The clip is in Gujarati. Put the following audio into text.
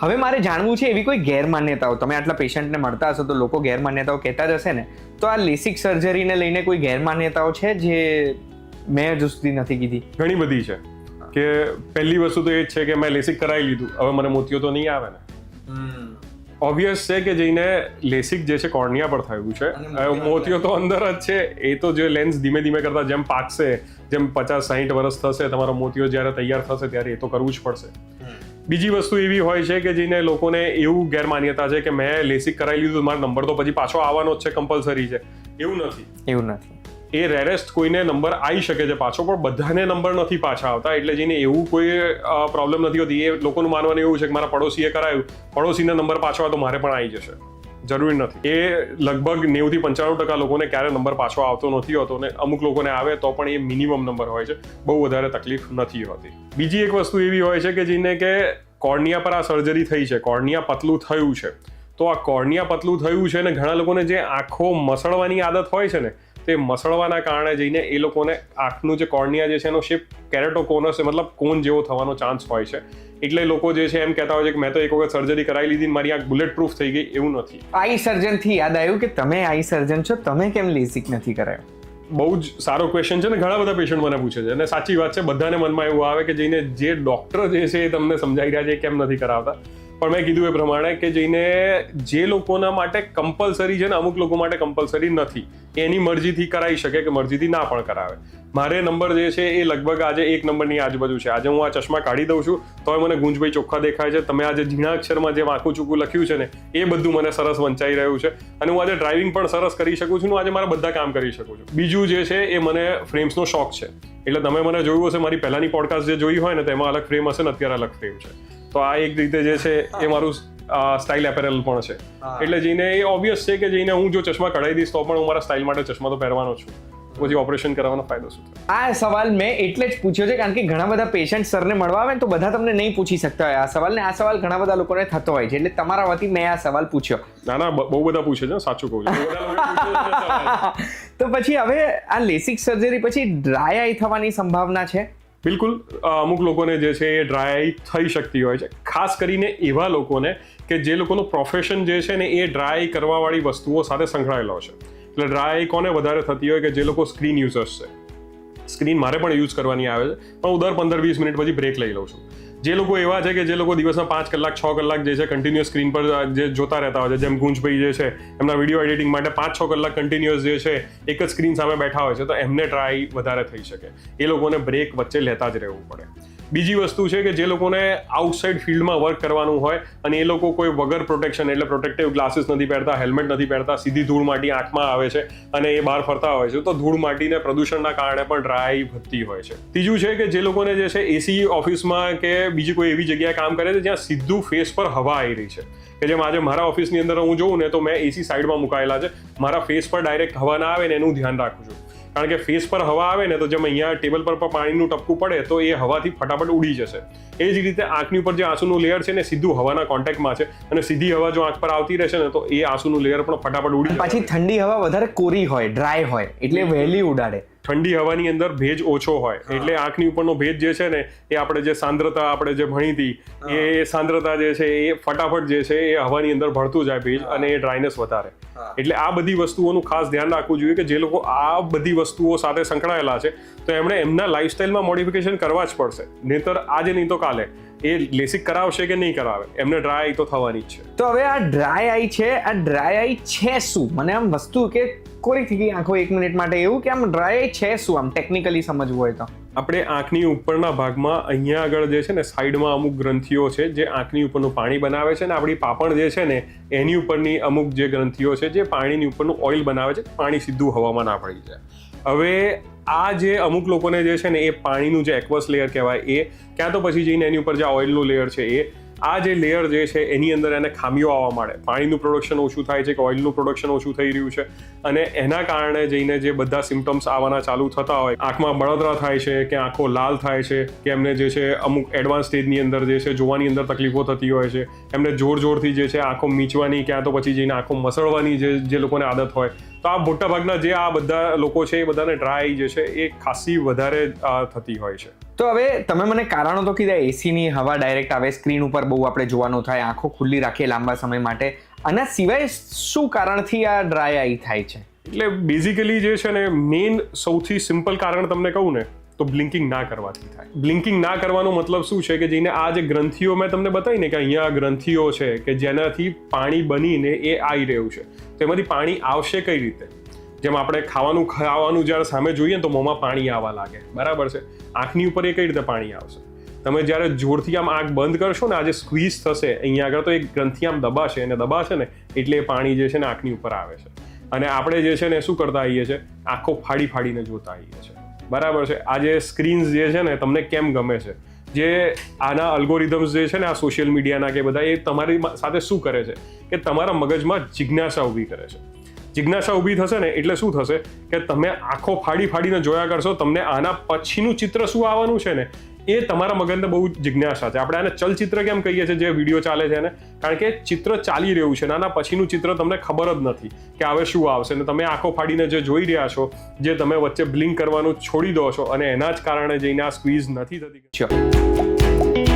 હવે મારે જાણવું છે એવી કોઈ ગેરમાન્યતાઓ, તમે આટલા પેશન્ટને મળતા હશો તો લોકો ગેરમાન્યતાઓ કહેતા જ હશે ને, તો આ લેસિક સર્જરીને લઈને કોઈ ગેરમાન્યતાઓ છે જે મેં હજુ સુધી નથી કીધી? ઘણી બધી છે. કે પહેલી વસ્તુ તો એ જ છે કે મેં લેસિક કરાવી લીધું, હવે મને મોતિયો તો નહીં આવે ને. ઓબ્વિયસ છે કે જઈને લેસિક જે છે કોર્નિયા પર થયું છે, મોતિયો તો અંદર જ છે. એ તો જે લેન્સ ધીમે ધીમે કરતા જેમ પાકશે, જેમ 50-60 વર્ષ થશે, તમારો મોતિયો જ્યારે તૈયાર થશે ત્યારે એ તો કરવું જ પડશે. બીજી વસ્તુ એવી હોય છે કે જેને લોકોને એવું ગેરમાન્યતા છે કે મેં લેસિક કરાવી લીધું, મારો નંબર તો પછી પાછો આવવાનો જ છે, કમ્પલસરી છે. એવું નથી. એ રેરેસ્ટ કોઈને નંબર આવી શકે છે પાછો, પણ બધાને નંબર નથી પાછા આવતા. એટલે જઈને એવું કોઈ પ્રોબ્લેમ નથી હોતી. એ લોકોનું માનવાનું એવું છે કે મારા પડોશીએ કરાયું, પડોશીને નંબર પાછો આવે તો મારે પણ આવી જશે. જરૂરી નથી. એ લગભગ 90-95% લોકોને ક્યારે નંબર પાછો આવતો નથી હોતો, ને અમુક લોકોને આવે તો પણ એ મિનિમમ નંબર હોય છે, બહુ વધારે તકલીફ નથી હોતી. બીજી એક વસ્તુ એવી હોય છે કે જેને કે કોર્નિયા પર આ સર્જરી થઈ છે, કોર્નિયા પતલું થયું છે. તો આ કોર્નિયા પતલું થયું છે ને ઘણા લોકોને જે આંખો મસળવાની આદત હોય છે ને, તે મસળવાના કારણે જઈને એ લોકોને આંખનું જે કોર્નિયા જે છે એનો શેપ કેરેટોકોનસ, મતલબ કોન જેવો થવાનો ચાન્સ હોય છે. એટલે લોકો જે છે એમ કહેતા હોય છે કે મેં તો એક વખત સર્જરી કરાવી લીધી, મારી આંખ બુલેટ પ્રૂફ થઈ ગઈ. એવું નથી. આઈ સર્જન થી યાદ આવ્યું કે તમે આઈ સર્જન છો, તમે કેમ લેસિક નથી કરાયો? બહુ જ સારો ક્વેશ્ચન છે ને. ઘણા બધા પેશન્ટ મને પૂછે છે, અને સાચી વાત છે, બધાને મનમાં એવું આવે કે જઈને જે ડોક્ટર જે છે એ તમને સમજાઈ રહ્યા છે કેમ નથી કરાવતા. પણ મેં કીધું એ પ્રમાણે કે જઈને જે લોકોના માટે કમ્પલસરી છે ને, અમુક લોકો માટે કમ્પલસરી નથી, એની મરજીથી કરાવી શકે કે મરજીથી ના પણ કરાવે. મારે નંબર જે છે એ લગભગ આજે 1 નંબરની આજુબાજુ છે. આજે હું આ ચશ્મા કાઢી દઉં છું તો મને ગુંજભાઈ ચોખ્ખા દેખાય છે. તમે આજે ઝીણા અક્ષરમાં જે વાંકું ચૂકું લખ્યું છે ને, એ બધું મને સરસ વંચાઈ રહ્યું છે. અને હું આજે ડ્રાઇવિંગ પણ સરસ કરી શકું છું, આજે મારા બધા કામ કરી શકું છું. બીજું જે છે એ મને ફ્રેમ્સનો શોખ છે. એટલે તમે મને જોયું હશે, મારી પહેલાની પોડકાસ્ટ જે જોઈ હોય ને, તેમાં અલગ ફ્રેમ હશે ને, અત્યારે અલગ ફ્રેમ છે. તો આ એક રીતે જે છે એ મારું સ્ટાઇલ એપેરલ પણ છે. એટલે જઈને એ ઓબ્વિયસ છે કે જઈને હું જો ચશ્મા કઢાવી દઈશ તો પણ હું મારા સ્ટાઇલ માટે ચશ્મા તો પહેરવાનો છું. પછી ઓપરેશન કરવાનો ફાયદો શું થાય? આ સવાલ મેં એટલે જ પૂછ્યો છે કારણ કે ઘણા બધા પેશન્ટ સરને મળવા આવે તો બધા તમને નહીં પૂછી શકતા હોય આ સવાલ, ને આ સવાલ ઘણા બધા લોકોને થતો હોય છે. એટલે તમારા વતી મેં આ સવાલ પૂછ્યો. ના, બહુ બધા પૂછે છે, સાચું કહું છું. તો પછી હવે આ લેસિક સર્જરી પછી ડ્રાય આઈ થવાની સંભાવના છે? બિલકુલ. અમુક લોકોને જે છે એ ડ્રાય આઈ થઈ શકતી હોય છે, ખાસ કરીને એવા લોકોને કે જે લોકોનું પ્રોફેશન જે છે ને એ ડ્રાય કરવાવાળી વસ્તુઓ સાથે સંકળાયેલો છે. એટલે ડ્રાય આઈ કોને વધારે થતી હોય કે જે લોકો સ્ક્રીન યુઝર્સ છે. સ્ક્રીન મારે પણ યુઝ કરવાની આવે છે, પણ હું દર 15-20 મિનિટ પછી બ્રેક લઈ લઉં છું. જે લોકો એવા છે કે જે લોકો દિવસના 5 કલાક 6 કલાક જે છે કન્ટિન્યુઅસ સ્ક્રીન પર જે જોતા રહેતા હોય છે, જેમ ગુંજભાઈ જે છે એમના વિડીયો એડિટિંગ માટે 5-6 કલાક કન્ટિન્યુઅસ જે છે એક જ સ્ક્રીન સામે બેઠા હોય છે, તો એમને ડ્રાય વધારે થઈ શકે. એ લોકોને બ્રેક વચ્ચે લેતા જ રહેવું પડે. બીજી વસ્તુ છે કે જે લોકોને આઉટસાઇડ ફિલ્ડમાં વર્ક કરવાનું હોય અને એ લોકો કોઈ વગર પ્રોટેક્શન એટલે પ્રોટેક્ટિવ ગ્લાસીસ નથી પહેરતા, હેલ્મેટ નથી પહેરતા, સીધી ધૂળ માટી આંખમાં આવે છે અને એ બહાર ફરતા હોય છે, તો ધૂળ માટીને પ્રદૂષણના કારણે પણ ડ્રાય વધતી હોય છે. ત્રીજું છે કે જે લોકોને જે છે એસી ઓફિસમાં કે બીજી કોઈ એવી જગ્યાએ કામ કરે છે જ્યાં સીધું ફેસ પર હવા આવી રહી છે, કે જેમ આજે મારા ઓફિસની અંદર હું જોઉં ને તો મેં એસી સાઈડમાં મુકાયેલા છે, મારા ફેસ પર ડાયરેક્ટ હવા ના આવે ને એનું ધ્યાન રાખું છું. કારણ કે ફેસ પર હવા આવે ને તો જેમ અહીંયા ટેબલ પર પાણીનું ટપકું પડે તો એ હવાથી ફટાફટ ઉડી જશે. એ જ રીતે આંખની ઉપર જે આંસુનું લેયર છે ને સીધું હવાના કોન્ટેક્ટમાં છે, અને સીધી હવા જો આંખ પર આવતી રહેશે ને તો એ આંસુનું લેયર પણ ફટાફટ ઉડી જશે. પછી ઠંડી હવા વધારે કોરી હોય, ડ્રાય હોય, એટલે વહેલી ઉડાડે. ઠંડી હવાની અંદર ભેજ ઓછો હોય એટલે આંખની ઉપરનો ભેજ જે છે ને એ આપણે જે સાંદ્રતા આપણે જે ભણી હતી એ સાંદ્રતા જે છે એ ફટાફટ જે છે એ હવાની અંદર ભળતું જાય ભેજ, અને એ ડ્રાયનેસ વધારે. એટલે આ બધી વસ્તુઓનું ખાસ ધ્યાન રાખવું જોઈએ કે જે લોકો આ બધી વસ્તુઓ સાથે સંકળાયેલા છે તો એમણે એમના લાઈફસ્ટાઈલમાં મોડિફિકેશન કરવા જ પડશે. નહીતર આજે નહીં તો કાલે એ લેસિક કરાવશે કે નહીં કરાવે, એમને ડ્રાય આઈ તો થવાની જ છે. તો હવે આ ડ્રાય આઈ છે, આ ડ્રાય આઈ છે શું? મને આમ વસ્તુ કે કોરી થઈ ગઈ આંખો 1 મિનિટ માટે, એવું કે આમ ડ્રાય આઈ છે શું, આમ ટેકનિકલી સમજવું હોય તો? આપણે આંખની ઉપરના ભાગમાં અહીંયા આગળ જે છે ને સાઈડમાં અમુક ગ્રંથિઓ છે જે આંખની ઉપરનું પાણી બનાવે છે, ને આપણી પાપણ જે છે ને એની ઉપરની અમુક જે ગ્રંથિઓ છે જે પાણીની ઉપરનું ઓઇલ બનાવે છે, પાણી સીધું હવામાં ના પડી જાય. હવે આ જે અમુક લોકોને જે છે ને એ પાણીનું જે એક્વસ લેયર કહેવાય એ, ક્યાં તો પછી જઈને એની ઉપર જે ઓઇલનું લેયર છે એ, આ જે લેયર જે છે એની અંદર એને ખામીઓ આવવા માંડે, પાણીનું પ્રોડક્શન ઓછું થાય છે કે ઓઇલનું પ્રોડક્શન ઓછું થઈ રહ્યું છે, અને એના કારણે જઈને જે બધા સિમ્ટમ્સ આવવાના ચાલુ થતા હોય, આંખમાં બળતરા થાય છે કે આંખો લાલ થાય છે કે એમને જે છે અમુક એડવાન્સ સ્ટેજની અંદર જે છે જોવાની અંદર તકલીફો થતી હોય છે, એમને જોરથી જે છે આંખો મીચવાની ક્યાં તો પછી જઈને આંખો મસળવાની જે લોકોને આદત હોય, તો આ મોટાભાગના જે આ બધા લોકો છે એ બધાને ડ્રાય જે છે એ ખાસી વધારે થતી હોય છે. તો હવે તમે મને કારણો તો કીધા, એસીની હવા ડાયરેક્ટ આવે, સ્ક્રીન ઉપર બહુ આપણે જોવાનું થાય, આંખો ખુલ્લી રાખીએ લાંબા સમય માટે, આના સિવાય શું કારણથી આ ડ્રાય આઈ થાય છે? એટલે બેઝિકલી જે છે ને મેઇન સૌથી સિમ્પલ કારણ તમને કહું ને તો બ્લિંકિંગ ના કરવાથી થાય. બ્લિંકિંગ ના કરવાનો મતલબ શું છે કે જેને આ જે ગ્રંથિઓ મેં તમને બતાવી ને કે અહીંયા ગ્રંથિઓ છે કે જેનાથી પાણી બનીને એ આવી રહ્યું છે, તો એમાંથી પાણી આવશે કઈ રીતે? જેમ આપણે ખાવાનું જ્યારે સામે જોઈએ ને તો મોંમાં પાણી આવવા લાગે, બરાબર છે? આંખની ઉપર એ કઈ રીતે પાણી આવશે? તમે જ્યારે જોરથી આમ આંખ બંધ કરશો ને, આ જે સ્ક્વીઝ થશે અહીંયા આગળ, તો એક ગ્રંથિ આમ દબાશે અને દબાશે ને એટલે એ પાણી જે છે ને આંખની ઉપર આવે છે. અને આપણે જે છે ને શું કરતા આવીએ છીએ, આંખો ફાડીને જોતા આવીએ છીએ, બરાબર છે? આ જે સ્ક્રીન્સ જે છે ને તમને કેમ ગમે છે, જે આના અલ્ગોરિધમ્સ જે છે ને આ સોશિયલ મીડિયાના કે બધા, એ તમારી સાથે શું કરે છે કે તમારા મગજમાં જિજ્ઞાસા ઊભી કરે છે. જિજ્ઞાસા ઊભી થશે ને એટલે શું થશે કે તમે આંખો ફાડીને જોયા કરશો, તમને આના પછીનું ચિત્ર શું આવવાનું છે ને એ તમારા મગજને બહુ જિજ્ઞાસા છે. આપણે આને ચલચિત્ર કેમ કહીએ છીએ જે વિડીયો ચાલે છે ને? કારણ કે ચિત્ર ચાલી રહ્યું છે, આના પછીનું ચિત્ર તમને ખબર જ નથી કે હવે શું આવશે, ને તમે આંખો ફાડીને જે જોઈ રહ્યા છો, જે તમે વચ્ચે બ્લિંક કરવાનું છોડી દો છો, અને એના જ કારણે જઈને આ સ્ક્વીઝ નથી થતી.